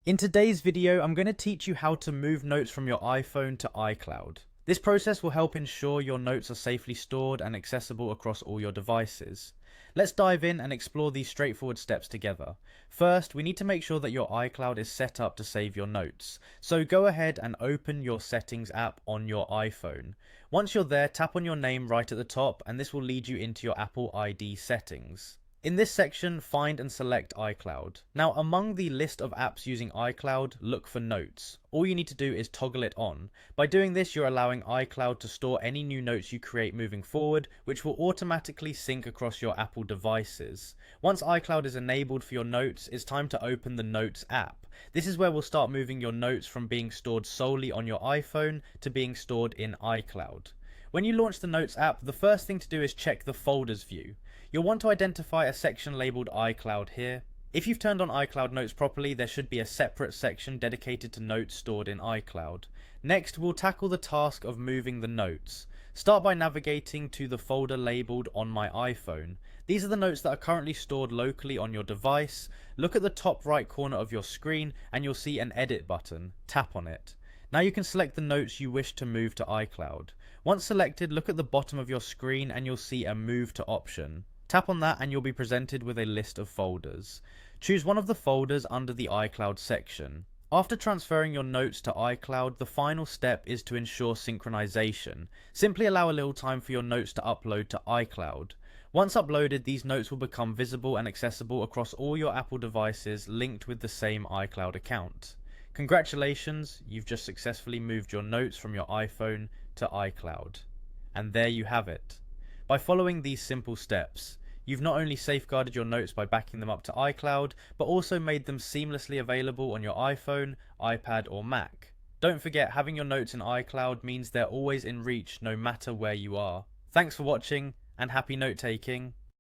In today's video, I'm going to teach you how to move notes from your iPhone to iCloud. This process will help ensure your notes are safely stored and accessible across all your devices. Let's dive in and explore these straightforward steps together. First, we need to make sure that your iCloud is set up to save your notes. So go ahead and open your settings app on your iPhone. Once you're there, tap on your name right at the top and this will lead you into your Apple ID settings. In this section, find and select iCloud. Now, among the list of apps using iCloud, look for Notes. All you need to do is toggle it on. By doing this, you're allowing iCloud to store any new notes you create moving forward, which will automatically sync across your Apple devices. Once iCloud is enabled for your notes, it's time to open the Notes app. This is where we'll start moving your notes from being stored solely on your iPhone to being stored in iCloud. When you launch the Notes app, the first thing to do is check the folders view. You'll want to identify a section labelled iCloud here. If you've turned on iCloud Notes properly, there should be a separate section dedicated to notes stored in iCloud. Next, we'll tackle the task of moving the notes. Start by navigating to the folder labelled on my iPhone. These are the notes that are currently stored locally on your device. Look at the top right corner of your screen and you'll see an edit button. Tap on it. Now you can select the notes you wish to move to iCloud. Once selected, look at the bottom of your screen and you'll see a Move to option. Tap on that and you'll be presented with a list of folders. Choose one of the folders under the iCloud section. After transferring your notes to iCloud, the final step is to ensure synchronization. Simply allow a little time for your notes to upload to iCloud. Once uploaded, these notes will become visible and accessible across all your Apple devices linked with the same iCloud account. Congratulations, you've just successfully moved your notes from your iPhone to iCloud. And there you have it. By following these simple steps, you've not only safeguarded your notes by backing them up to iCloud, but also made them seamlessly available on your iPhone, iPad or Mac. Don't forget, having your notes in iCloud means they're always in reach no matter where you are. Thanks for watching and happy note taking.